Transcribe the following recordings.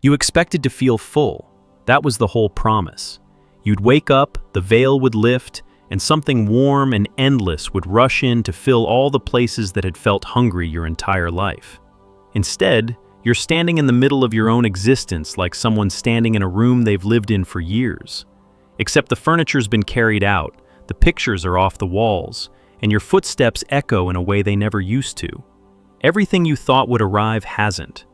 You expected to feel full. That was the whole promise. You'd wake up, the veil would lift, and something warm and endless would rush in to fill all the places that had felt hungry your entire life. Instead, you're standing in the middle of your own existence like someone standing in a room they've lived in for years. Except the furniture's been carried out, the pictures are off the walls, and your footsteps echo in a way they never used to. Everything you thought would arrive hasn't,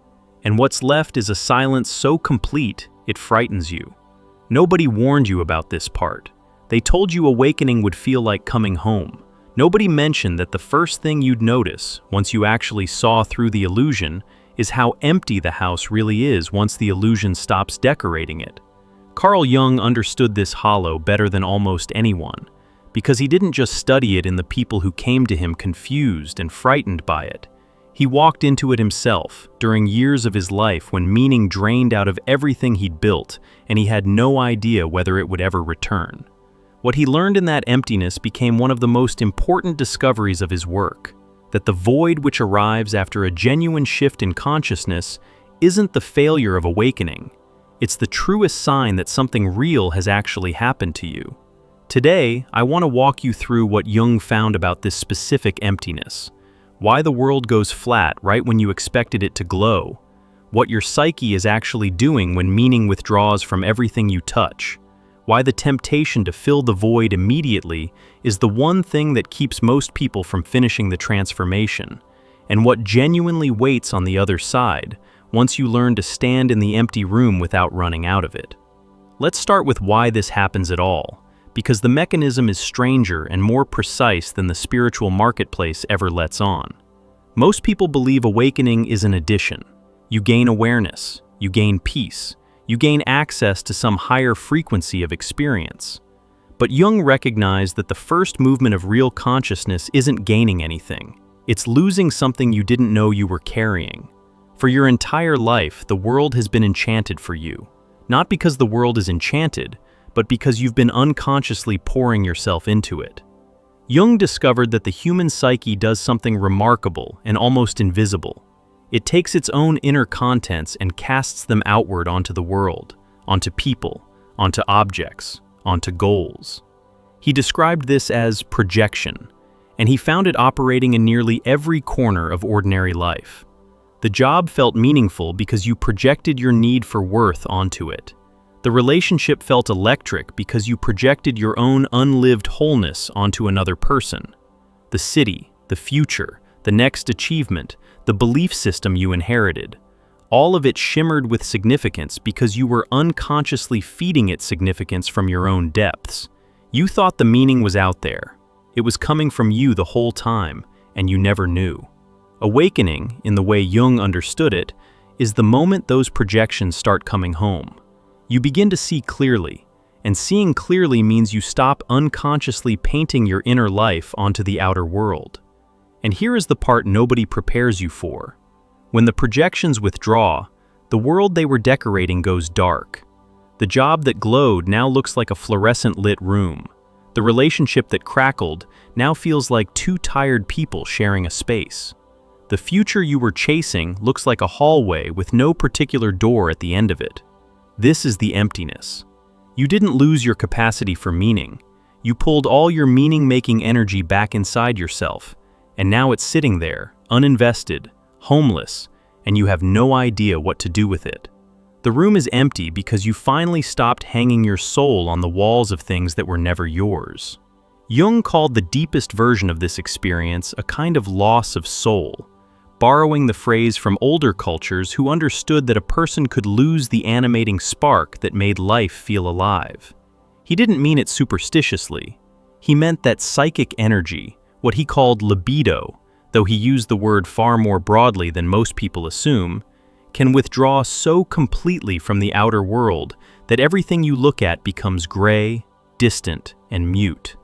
and what's left is a silence so complete it frightens you. Nobody warned you about this part. They told you awakening would feel like coming home. Nobody mentioned that the first thing you'd notice, once you actually saw through the illusion, is how empty the house really is once the illusion stops decorating it. Carl Jung understood this hollow better than almost anyone, because he didn't just study it in the people who came to him confused and frightened by it. He walked into it himself during years of his life when meaning drained out of everything he'd built, and he had no idea whether it would ever return. What he learned in that emptiness became one of the most important discoveries of his work, that the void which arrives after a genuine shift in consciousness isn't the failure of awakening. It's the truest sign that something real has actually happened to you. Today, I want to walk you through what Jung found about this specific emptiness, why the world goes flat right when you expected it to glow, what your psyche is actually doing when meaning withdraws from everything you touch, why the temptation to fill the void immediately is the one thing that keeps most people from finishing the transformation, and what genuinely waits on the other side once you learn to stand in the empty room without running out of it. Let's start with why this happens at all, because the mechanism is stranger and more precise than the spiritual marketplace ever lets on. Most people believe awakening is an addition. You gain awareness, you gain peace, you gain access to some higher frequency of experience. But Jung recognized that the first movement of real consciousness isn't gaining anything. It's losing something you didn't know you were carrying. For your entire life, the world has been enchanted for you. Not because the world is enchanted, but because you've been unconsciously pouring yourself into it. Jung discovered that the human psyche does something remarkable and almost invisible. It takes its own inner contents and casts them outward onto the world, onto people, onto objects, onto goals. He described this as projection, and he found it operating in nearly every corner of ordinary life. The job felt meaningful because you projected your need for worth onto it. The relationship felt electric because you projected your own unlived wholeness onto another person. The city, the future, the next achievement, the belief system you inherited, all of it shimmered with significance because you were unconsciously feeding it significance from your own depths. You thought the meaning was out there. It was coming from you the whole time, and you never knew. Awakening, in the way Jung understood it, is the moment those projections start coming home. You begin to see clearly, and seeing clearly means you stop unconsciously painting your inner life onto the outer world. And here is the part nobody prepares you for. When the projections withdraw, the world they were decorating goes dark. The job that glowed now looks like a fluorescent lit room. The relationship that crackled now feels like two tired people sharing a space. The future you were chasing looks like a hallway with no particular door at the end of it. This is the emptiness. You didn't lose your capacity for meaning. You pulled all your meaning-making energy back inside yourself, and now it's sitting there, uninvested, homeless, and you have no idea what to do with it. The room is empty because you finally stopped hanging your soul on the walls of things that were never yours. Jung called the deepest version of this experience a kind of loss of soul, borrowing the phrase from older cultures who understood that a person could lose the animating spark that made life feel alive. He didn't mean it superstitiously. He meant that psychic energy, what he called libido, though he used the word far more broadly than most people assume, can withdraw so completely from the outer world that everything you look at becomes gray, distant, and mute.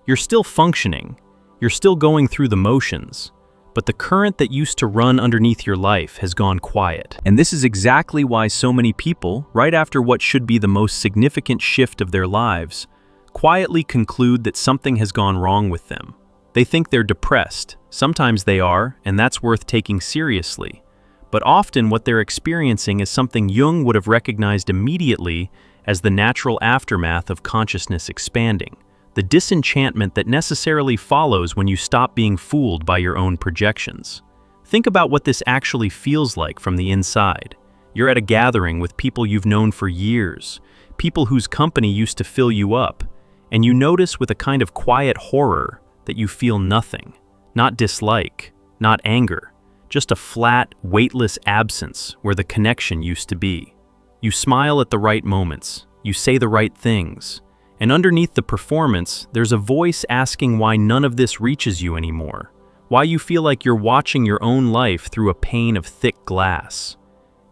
You're still functioning, you're still going through the motions, but the current that used to run underneath your life has gone quiet. And this is exactly why so many people, right after what should be the most significant shift of their lives, quietly conclude that something has gone wrong with them. They think they're depressed. Sometimes they are, and that's worth taking seriously. but often what they're experiencing is something Jung would have recognized immediately as the natural aftermath of consciousness expanding, the disenchantment that necessarily follows when you stop being fooled by your own projections. Think about what this actually feels like from the inside. You're at a gathering with people you've known for years, people whose company used to fill you up, and you notice with a kind of quiet horror that you feel nothing, not dislike, not anger, just a flat, weightless absence where the connection used to be. You smile at the right moments, you say the right things, and underneath the performance, there's a voice asking why none of this reaches you anymore, why you feel like you're watching your own life through a pane of thick glass.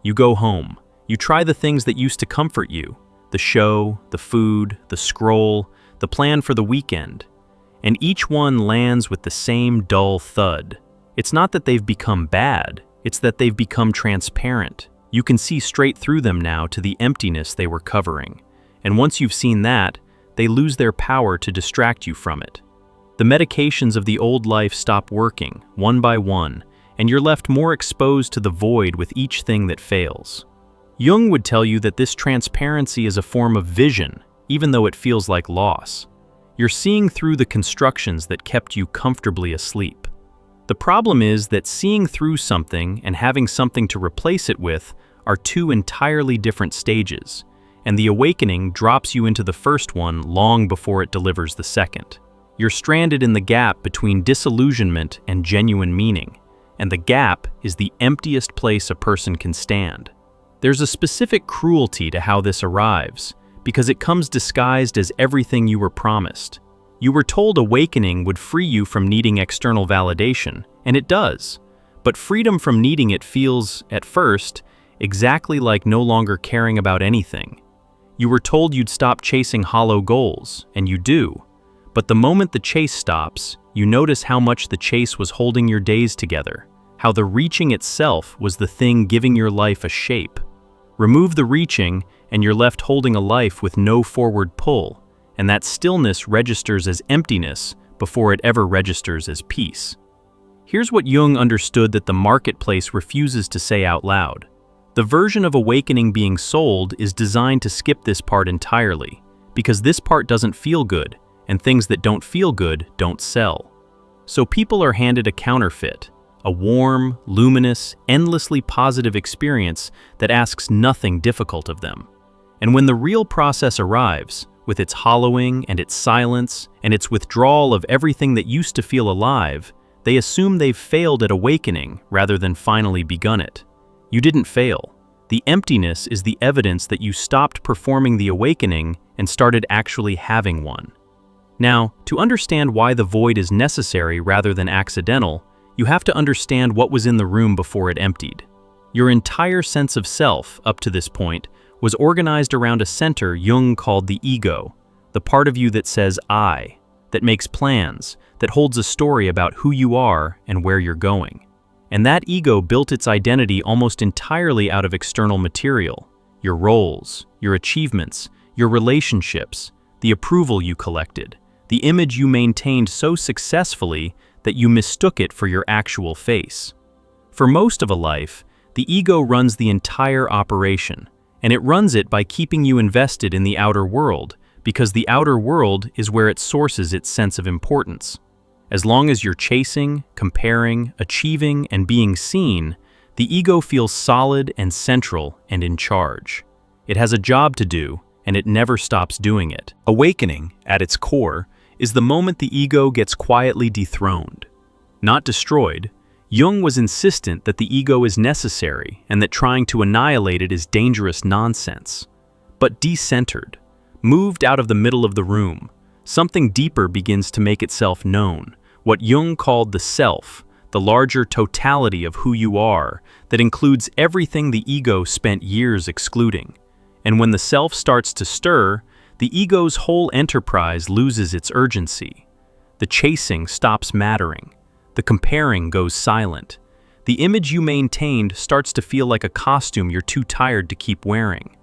You go home, you try the things that used to comfort you, the show, the food, the scroll, the plan for the weekend, and each one lands with the same dull thud. It's not that they've become bad, it's that they've become transparent. You can see straight through them now to the emptiness they were covering, and once you've seen that, they lose their power to distract you from it. The medications of the old life stop working, one by one, and you're left more exposed to the void with each thing that fails. Jung would tell you that this transparency is a form of vision, even though it feels like loss. You're seeing through the constructions that kept you comfortably asleep. The problem is that seeing through something and having something to replace it with are two entirely different stages, and the awakening drops you into the first one long before it delivers the second. You're stranded in the gap between disillusionment and genuine meaning, and the gap is the emptiest place a person can stand. There's a specific cruelty to how this arrives, because it comes disguised as everything you were promised. You were told awakening would free you from needing external validation, and it does. But freedom from needing it feels, at first, exactly like no longer caring about anything. You were told you'd stop chasing hollow goals, and you do. But the moment the chase stops, you notice how much the chase was holding your days together, how the reaching itself was the thing giving your life a shape. Remove the reaching, and you're left holding a life with no forward pull, and that stillness registers as emptiness before it ever registers as peace. Here's what Jung understood that the marketplace refuses to say out loud. The version of awakening being sold is designed to skip this part entirely, because this part doesn't feel good, and things that don't feel good don't sell. So people are handed a counterfeit, a warm, luminous, endlessly positive experience that asks nothing difficult of them. And when the real process arrives, with its hollowing and its silence and its withdrawal of everything that used to feel alive, they assume they've failed at awakening rather than finally begun it. You didn't fail. The emptiness is the evidence that you stopped performing the awakening and started actually having one. Now, to understand why the void is necessary rather than accidental, you have to understand what was in the room before it emptied. Your entire sense of self, up to this point, was organized around a center Jung called the ego, the part of you that says I, that makes plans, that holds a story about who you are and where you're going. And that ego built its identity almost entirely out of external material, your roles, your achievements, your relationships, the approval you collected, the image you maintained so successfully that you mistook it for your actual face. For most of a life, the ego runs the entire operation, and it runs it by keeping you invested in the outer world, because the outer world is where it sources its sense of importance. As long as you're chasing, comparing, achieving, and being seen, the ego feels solid and central and in charge. It has a job to do, and it never stops doing it. Awakening, at its core, is the moment the ego gets quietly dethroned. Not destroyed, Jung was insistent that the ego is necessary and that trying to annihilate it is dangerous nonsense. But decentered, moved out of the middle of the room, something deeper begins to make itself known, what Jung called the self, the larger totality of who you are, that includes everything the ego spent years excluding. And when the self starts to stir, the ego's whole enterprise loses its urgency. The chasing stops mattering. The comparing goes silent. The image you maintained starts to feel like a costume you're too tired to keep wearing.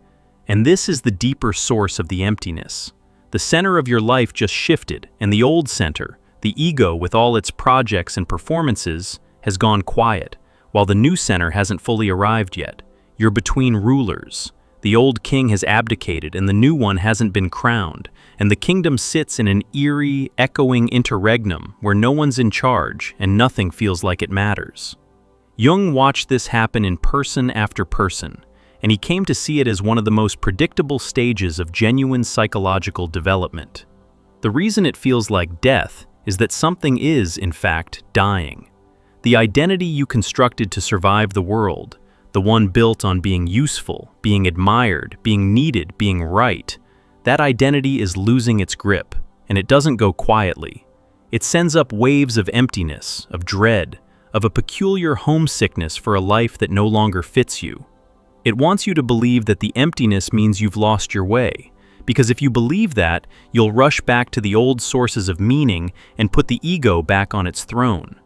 And this is the deeper source of the emptiness. The center of your life just shifted, and the old center, the ego with all its projects and performances, has gone quiet, while the new center hasn't fully arrived yet. You're between rulers. The old king has abdicated and the new one hasn't been crowned, and the kingdom sits in an eerie, echoing interregnum where no one's in charge and nothing feels like it matters. Jung watched this happen in person after person, and he came to see it as one of the most predictable stages of genuine psychological development. The reason it feels like death is that something is, in fact, dying. The identity you constructed to survive the world, the one built on being useful, being admired, being needed, being right, that identity is losing its grip, and it doesn't go quietly. It sends up waves of emptiness, of dread, of a peculiar homesickness for a life that no longer fits you. It wants you to believe that the emptiness means you've lost your way, because if you believe that, you'll rush back to the old sources of meaning and put the ego back on its throne.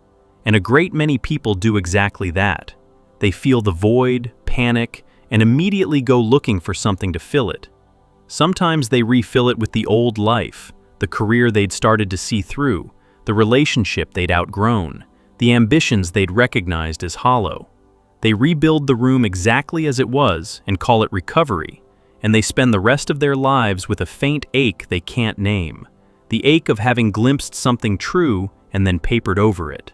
And a great many people do exactly that. They feel the void, panic, and immediately go looking for something to fill it. Sometimes they refill it with the old life, the career they'd started to see through, the relationship they'd outgrown, the ambitions they'd recognized as hollow. They rebuild the room exactly as it was and call it recovery, and they spend the rest of their lives with a faint ache they can't name, the ache of having glimpsed something true and then papered over it.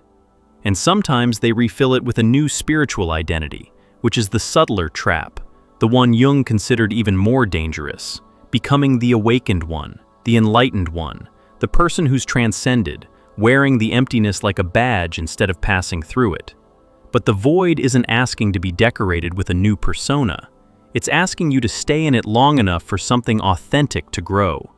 And sometimes they refill it with a new spiritual identity, which is the subtler trap, the one Jung considered even more dangerous, becoming the awakened one, the enlightened one, the person who's transcended, wearing the emptiness like a badge instead of passing through it. But the void isn't asking to be decorated with a new persona. It's asking you to stay in it long enough for something authentic to grow.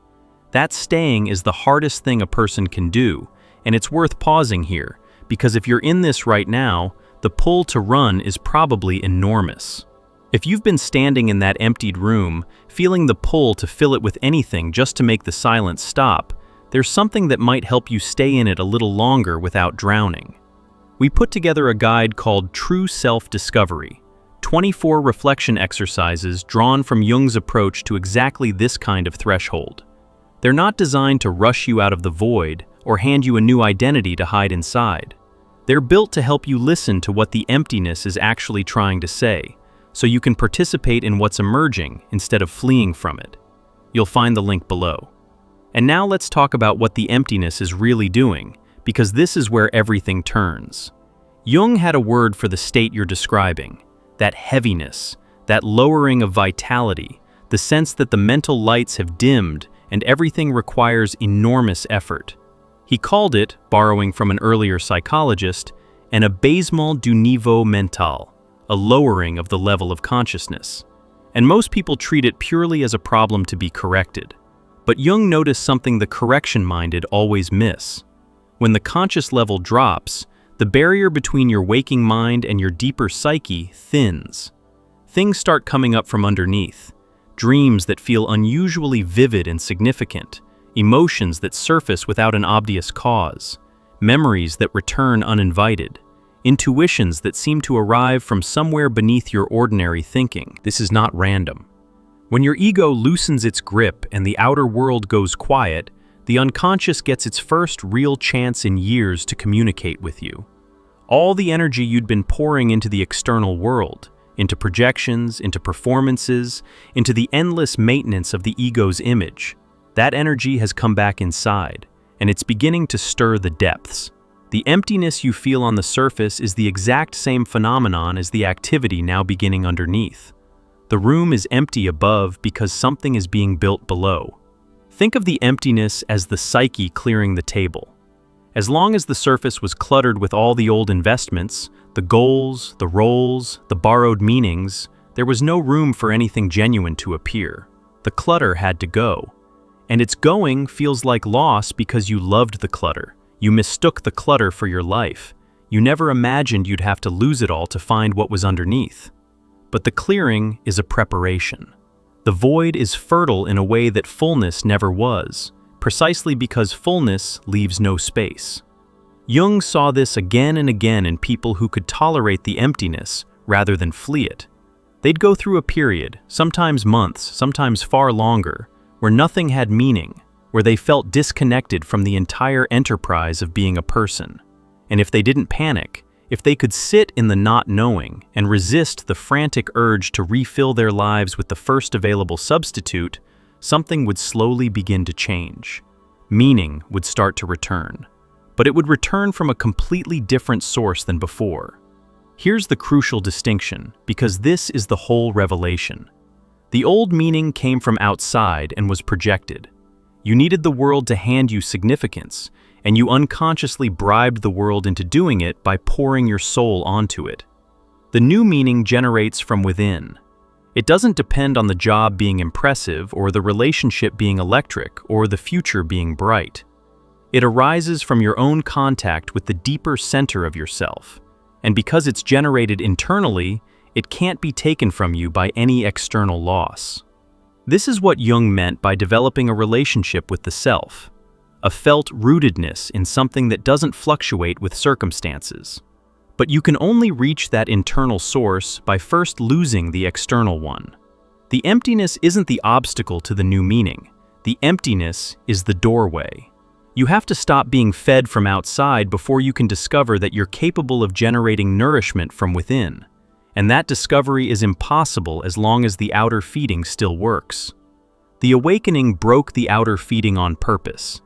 That staying is the hardest thing a person can do, and it's worth pausing here, because if you're in this right now, the pull to run is probably enormous. If you've been standing in that emptied room, feeling the pull to fill it with anything just to make the silence stop, there's something that might help you stay in it a little longer without drowning. We put together a guide called True Self-Discovery, 24 reflection exercises drawn from Jung's approach to exactly this kind of threshold. They're not designed to rush you out of the void or hand you a new identity to hide inside. They're built to help you listen to what the emptiness is actually trying to say, so you can participate in what's emerging instead of fleeing from it. You'll find the link below. And now let's talk about what the emptiness is really doing, because this is where everything turns. Jung had a word for the state you're describing, that heaviness, that lowering of vitality, the sense that the mental lights have dimmed and everything requires enormous effort. He called it, borrowing from an earlier psychologist, an abaissement du niveau mental, a lowering of the level of consciousness. And most people treat it purely as a problem to be corrected. But Jung noticed something the correction-minded always miss. When the conscious level drops, the barrier between your waking mind and your deeper psyche thins. Things start coming up from underneath. Dreams that feel unusually vivid and significant. Emotions that surface without an obvious cause, memories that return uninvited, intuitions that seem to arrive from somewhere beneath your ordinary thinking. This is not random. When your ego loosens its grip and the outer world goes quiet, the unconscious gets its first real chance in years to communicate with you. All the energy you'd been pouring into the external world, into projections, into performances, into the endless maintenance of the ego's image, that energy has come back inside, and it's beginning to stir the depths. The emptiness you feel on the surface is the exact same phenomenon as the activity now beginning underneath. The room is empty above because something is being built below. Think of the emptiness as the psyche clearing the table. As long as the surface was cluttered with all the old investments, the goals, the roles, the borrowed meanings, there was no room for anything genuine to appear. The clutter had to go. And its going feels like loss because you loved the clutter. You mistook the clutter for your life. You never imagined you'd have to lose it all to find what was underneath. But the clearing is a preparation. The void is fertile in a way that fullness never was, precisely because fullness leaves no space. Jung saw this again and again in people who could tolerate the emptiness rather than flee it. They'd go through a period, sometimes months, sometimes far longer, where nothing had meaning, where they felt disconnected from the entire enterprise of being a person. And if they didn't panic, If they could sit in the not knowing and resist the frantic urge to refill their lives with the first available substitute, something would slowly begin to change. Meaning would start to return. But it would return from a completely different source than before. Here's the crucial distinction, because this is the whole revelation. The old meaning came from outside and was projected. You needed the world to hand you significance, and you unconsciously bribed the world into doing it by pouring your soul onto it. The new meaning generates from within. It doesn't depend on the job being impressive or the relationship being electric or the future being bright. It arises from your own contact with the deeper center of yourself. And because it's generated internally, it can't be taken from you by any external loss. This is what Jung meant by developing a relationship with the self, a felt rootedness in something that doesn't fluctuate with circumstances. But you can only reach that internal source by first losing the external one. The emptiness isn't the obstacle to the new meaning. The emptiness is the doorway. You have to stop being fed from outside before you can discover that you're capable of generating nourishment from within. And that discovery is impossible as long as the outer feeding still works. The awakening broke the outer feeding on purpose.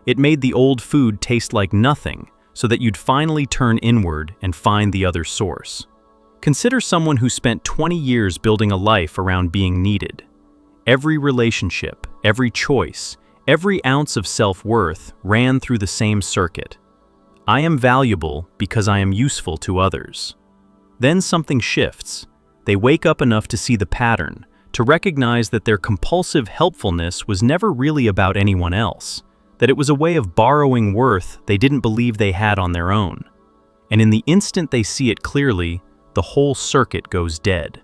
It made the old food taste like nothing, so that you'd finally turn inward and find the other source. Consider someone who spent 20 years building a life around being needed. Every relationship, every choice, every ounce of self-worth ran through the same circuit. I am valuable because I am useful to others. Then something shifts. They wake up enough to see the pattern, to recognize that their compulsive helpfulness was never really about anyone else, that it was a way of borrowing worth they didn't believe they had on their own. And in the instant they see it clearly, the whole circuit goes dead.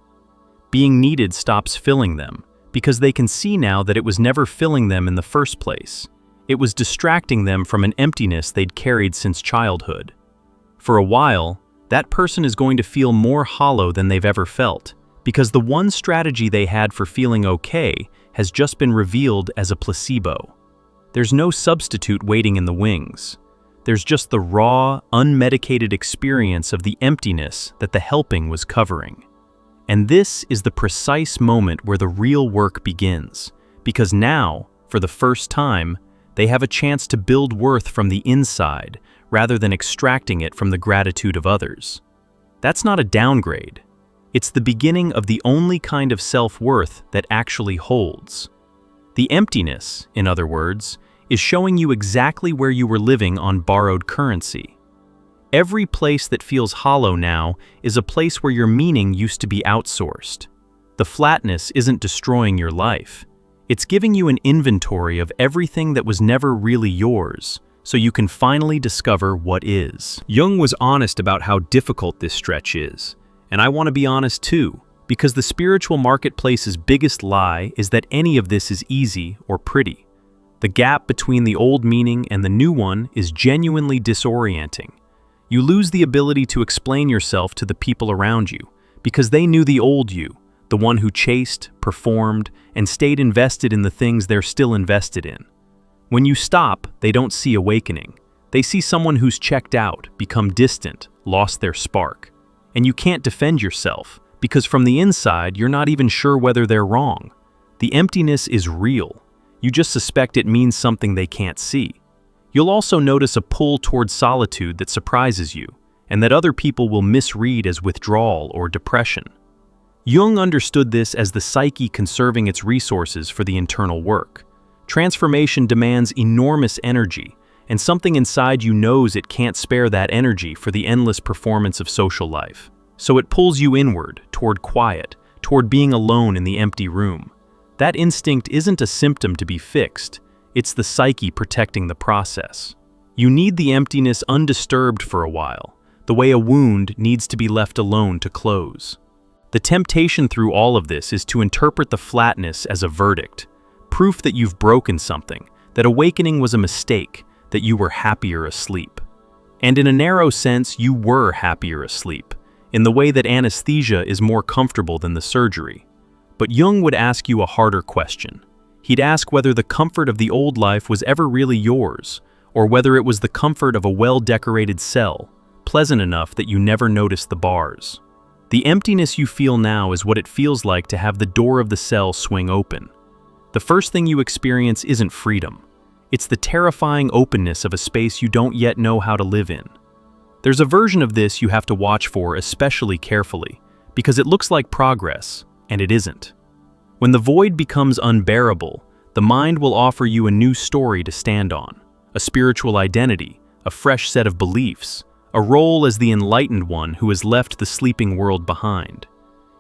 Being needed stops filling them, because they can see now that it was never filling them in the first place. It was distracting them from an emptiness they'd carried since childhood. For a while, that person is going to feel more hollow than they've ever felt, because the one strategy they had for feeling okay has just been revealed as a placebo. There's no substitute waiting in the wings. There's just the raw, unmedicated experience of the emptiness that the helping was covering. And this is the precise moment where the real work begins, because now, for the first time, they have a chance to build worth from the inside rather than extracting it from the gratitude of others. That's not a downgrade. It's the beginning of the only kind of self-worth that actually holds. The emptiness, in other words, is showing you exactly where you were living on borrowed currency. Every place that feels hollow now is a place where your meaning used to be outsourced. The flatness isn't destroying your life. It's giving you an inventory of everything that was never really yours, so you can finally discover what is. Jung was honest about how difficult this stretch is, and I want to be honest too, because the spiritual marketplace's biggest lie is that any of this is easy or pretty. The gap between the old meaning and the new one is genuinely disorienting. You lose the ability to explain yourself to the people around you, because they knew the old you, the one who chased, performed, and stayed invested in the things they're still invested in. When you stop, they don't see awakening. They see someone who's checked out, become distant, lost their spark. And you can't defend yourself, because from the inside, you're not even sure whether they're wrong. The emptiness is real. You just suspect it means something they can't see. You'll also notice a pull toward solitude that surprises you, and that other people will misread as withdrawal or depression. Jung understood this as the psyche conserving its resources for the internal work. Transformation demands enormous energy, and something inside you knows it can't spare that energy for the endless performance of social life. So it pulls you inward, toward quiet, toward being alone in the empty room. That instinct isn't a symptom to be fixed. It's the psyche protecting the process. You need the emptiness undisturbed for a while, the way a wound needs to be left alone to close. The temptation through all of this is to interpret the flatness as a verdict, proof that you've broken something, that awakening was a mistake, that you were happier asleep. And in a narrow sense, you were happier asleep, in the way that anesthesia is more comfortable than the surgery. But Jung would ask you a harder question. He'd ask whether the comfort of the old life was ever really yours, or whether it was the comfort of a well-decorated cell, pleasant enough that you never notice the bars. The emptiness you feel now is what it feels like to have the door of the cell swing open. The first thing you experience isn't freedom. It's the terrifying openness of a space you don't yet know how to live in. There's a version of this you have to watch for especially carefully, because it looks like progress, and it isn't. When the void becomes unbearable, the mind will offer you a new story to stand on, a spiritual identity, a fresh set of beliefs, a role as the enlightened one who has left the sleeping world behind.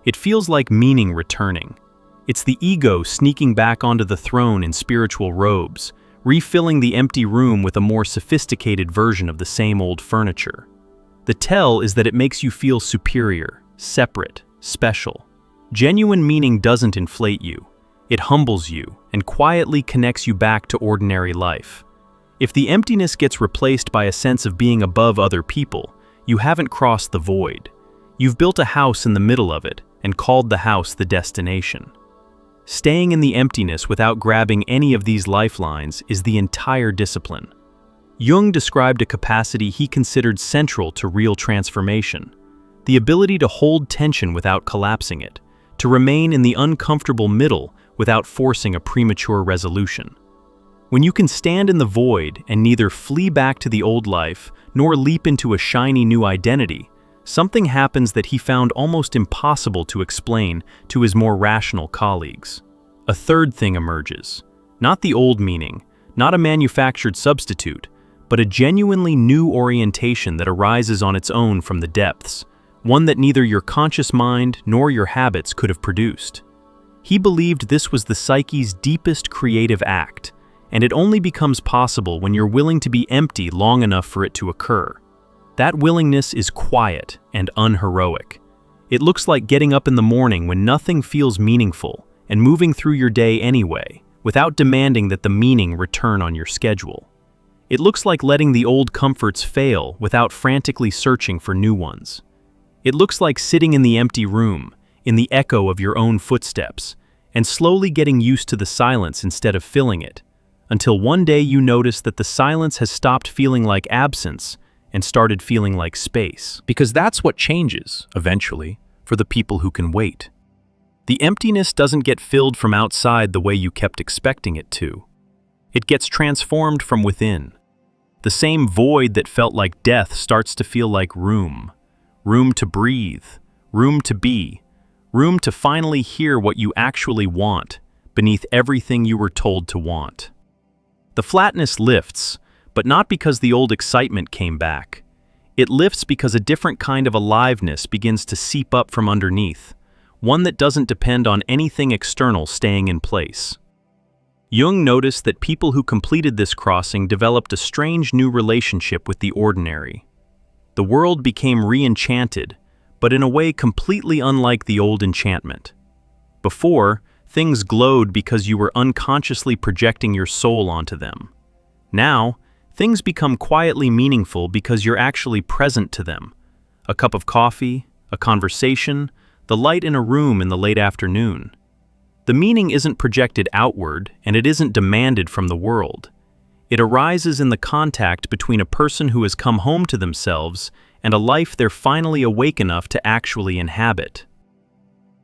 It feels like meaning returning. It's the ego sneaking back onto the throne in spiritual robes, refilling the empty room with a more sophisticated version of the same old furniture. The tell is that it makes you feel superior, separate, special. Genuine meaning doesn't inflate you. It humbles you and quietly connects you back to ordinary life. If the emptiness gets replaced by a sense of being above other people, you haven't crossed the void. You've built a house in the middle of it and called the house the destination. Staying in the emptiness without grabbing any of these lifelines is the entire discipline. Jung described a capacity he considered central to real transformation: the ability to hold tension without collapsing it, to remain in the uncomfortable middle without forcing a premature resolution. When you can stand in the void and neither flee back to the old life nor leap into a shiny new identity, something happens that he found almost impossible to explain to his more rational colleagues. A third thing emerges. Not the old meaning, not a manufactured substitute, but a genuinely new orientation that arises on its own from the depths, one that neither your conscious mind nor your habits could have produced. He believed this was the psyche's deepest creative act, and it only becomes possible when you're willing to be empty long enough for it to occur. That willingness is quiet and unheroic. It looks like getting up in the morning when nothing feels meaningful and moving through your day anyway, without demanding that the meaning return on your schedule. It looks like letting the old comforts fail without frantically searching for new ones. It looks like sitting in the empty room, in the echo of your own footsteps, and slowly getting used to the silence instead of filling it, until one day you notice that the silence has stopped feeling like absence and started feeling like space. Because that's what changes, eventually, for the people who can wait. The emptiness doesn't get filled from outside the way you kept expecting it to. It gets transformed from within. The same void that felt like death starts to feel like room. Room to breathe, room to be, room to finally hear what you actually want beneath everything you were told to want. The flatness lifts, but not because the old excitement came back. It lifts because a different kind of aliveness begins to seep up from underneath, one that doesn't depend on anything external staying in place. Jung noticed that people who completed this crossing developed a strange new relationship with the ordinary. The world became re-enchanted, but in a way completely unlike the old enchantment. Before, things glowed because you were unconsciously projecting your soul onto them. Now, things become quietly meaningful because you're actually present to them. A cup of coffee, a conversation, the light in a room in the late afternoon. The meaning isn't projected outward, and it isn't demanded from the world. It arises in the contact between a person who has come home to themselves and a life they're finally awake enough to actually inhabit.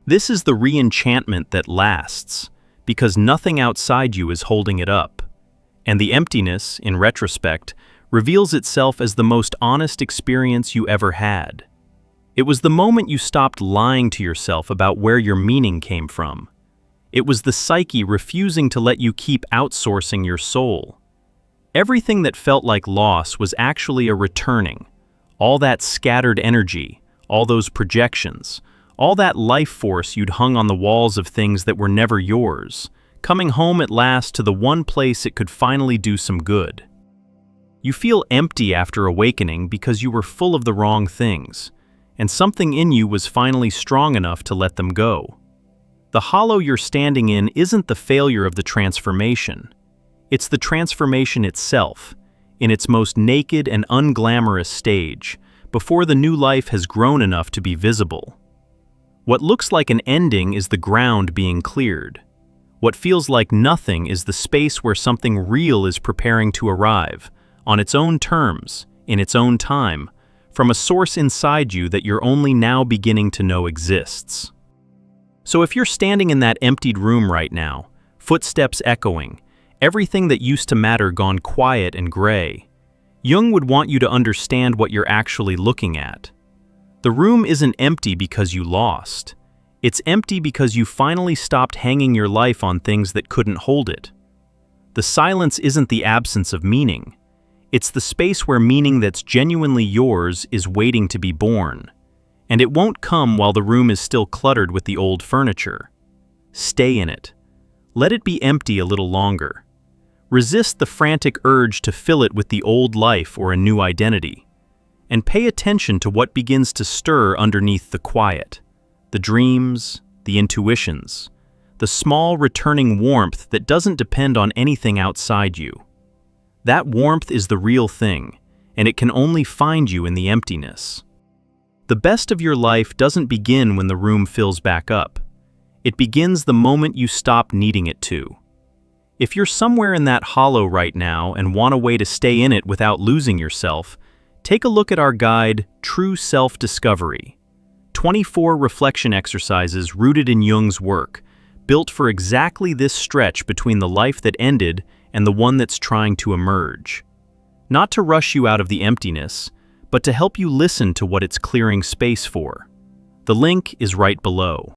This is the re-enchantment that lasts, because nothing outside you is holding it up. And the emptiness, in retrospect, reveals itself as the most honest experience you ever had. It was the moment you stopped lying to yourself about where your meaning came from. It was the psyche refusing to let you keep outsourcing your soul. Everything that felt like loss was actually a returning. All that scattered energy, all those projections, all that life force you'd hung on the walls of things that were never yours, coming home at last to the one place it could finally do some good. You feel empty after awakening because you were full of the wrong things, and something in you was finally strong enough to let them go. The hollow you're standing in isn't the failure of the transformation. It's the transformation itself, in its most naked and unglamorous stage, before the new life has grown enough to be visible. What looks like an ending is the ground being cleared. What feels like nothing is the space where something real is preparing to arrive, on its own terms, in its own time, from a source inside you that you're only now beginning to know exists. So if you're standing in that emptied room right now, footsteps echoing, everything that used to matter gone quiet and gray, Jung would want you to understand what you're actually looking at. The room isn't empty because you lost. It's empty because you finally stopped hanging your life on things that couldn't hold it. The silence isn't the absence of meaning. It's the space where meaning that's genuinely yours is waiting to be born. And it won't come while the room is still cluttered with the old furniture. Stay in it. Let it be empty a little longer. Resist the frantic urge to fill it with the old life or a new identity. And pay attention to what begins to stir underneath the quiet. The dreams, the intuitions, the small returning warmth that doesn't depend on anything outside you. That warmth is the real thing, and it can only find you in the emptiness. The best of your life doesn't begin when the room fills back up. It begins the moment you stop needing it to. If you're somewhere in that hollow right now and want a way to stay in it without losing yourself, take a look at our guide, True Self-Discovery. 24 reflection exercises rooted in Jung's work, built for exactly this stretch between the life that ended and the one that's trying to emerge. Not to rush you out of the emptiness, but to help you listen to what it's clearing space for. The link is right below.